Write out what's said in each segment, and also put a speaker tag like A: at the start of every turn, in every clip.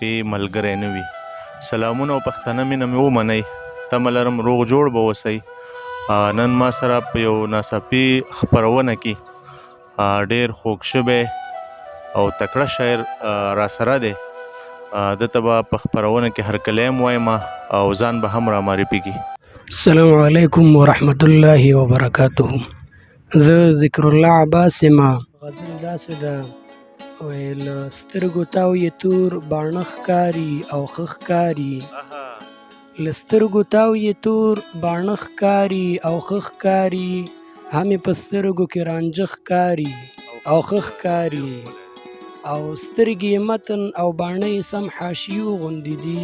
A: کې ملګری نه وي. سلامونه او پښتنه مینه مې ومنئ. تمه لرم روغ جوړ به اوسئ. نن ما سره په یو ناڅاپي خپرونه کې ډېر خوږ شوی او تکړه شاعر راسره دی. دته به په خپرونه کې هرکلی هم وایم او ځان به هم رامعرفي کړي.
B: السلام علیکم ورحمت الله وبرکاته. زه ذکر الله عباس یم. غزل داسې ده ویل سترګو تاو یې تور باڼه ښکاري او ښه ښکاري. له سترګو تاو یې تور باڼه ښکاري او ښه ښکاري. هم یې په سترګو کې رانجه ښکاري او ښه ښکاري. او سترګې یې متن او باڼه یې سم حاشیو غوندې دي.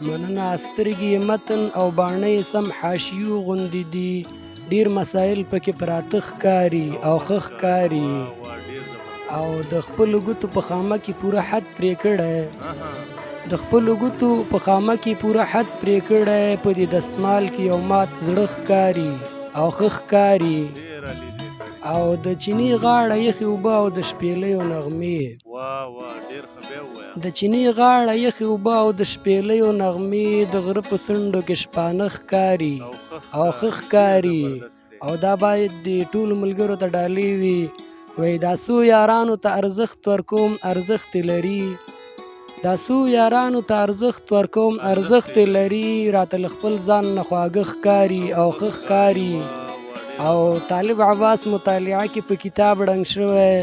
B: مننه. سترګې یې متن او باڼه یې سم حاشیو غوندې دي. ډېر مسایل پکې پراته ښکاري او ښه ښکاري. او د خپلو ګوتو په خامه کې پوره حد پرې کړی. د خپلو ګوتو په خامه کې پوره حد پرې کړی. په دې دستمال کې یو مات زړه ښکاري او ښه ښکاري. او د چیني غاړه یخې اوبه او د شپېلیو نغمې. د چیني غاړه یخې اوبه او د شپېلیو نغمې. د غره په څنډو کې شپانه ښکاري او ښه ښکاري. او دا باید د ټولو ملګرو ته ډالۍ وي. وایي دا څو یارانو ته ارزښت ورکوم ارزښت یې لري. دا څو یارانو ته ارزښت ورکوم ارزښت یې لري. راته له خپل ځان نه خواږه ښکاري او ښه ښکاري. او طالب عباس مطالعه کې په کتاب ړنګ شوی.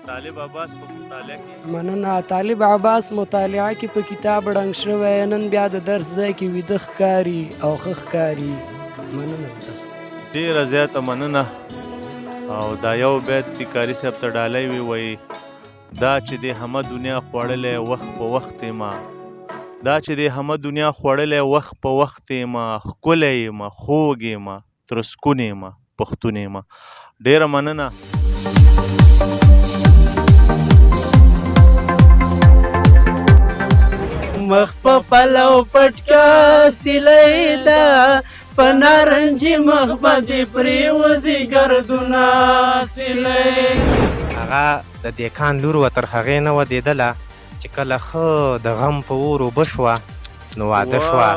A: طالب عباس په مطالعه کې.
B: مننه. طالب عباس مطالعه کې په کتاب ړنګ شوی. نن بیا د درس ځای کې ویده ښکاري او ښه ښکاري. مننه.
A: ډېره زیاته مننه. او دا یو بیت د کاري صاحب ته ډالۍ وي. وایي دا چې د همه دنیا خوړلی وخت په وخت یمه. دا چې د همه دنیا خوړلی وخت په وخت یمه. ښکلی یمه خوږ یمه ترسکون یمه پښتون یمه. ډېره مننه.
C: مخ په پلو پټکا سیلۍ ده په نارنجي مخ باندې پرېوځي ګردونه سیلۍ.
D: هغه د دیکان لور وه تر هغې نه ودېدله چې کله ښه د غم په اور اوبه شوه نو واده شوه.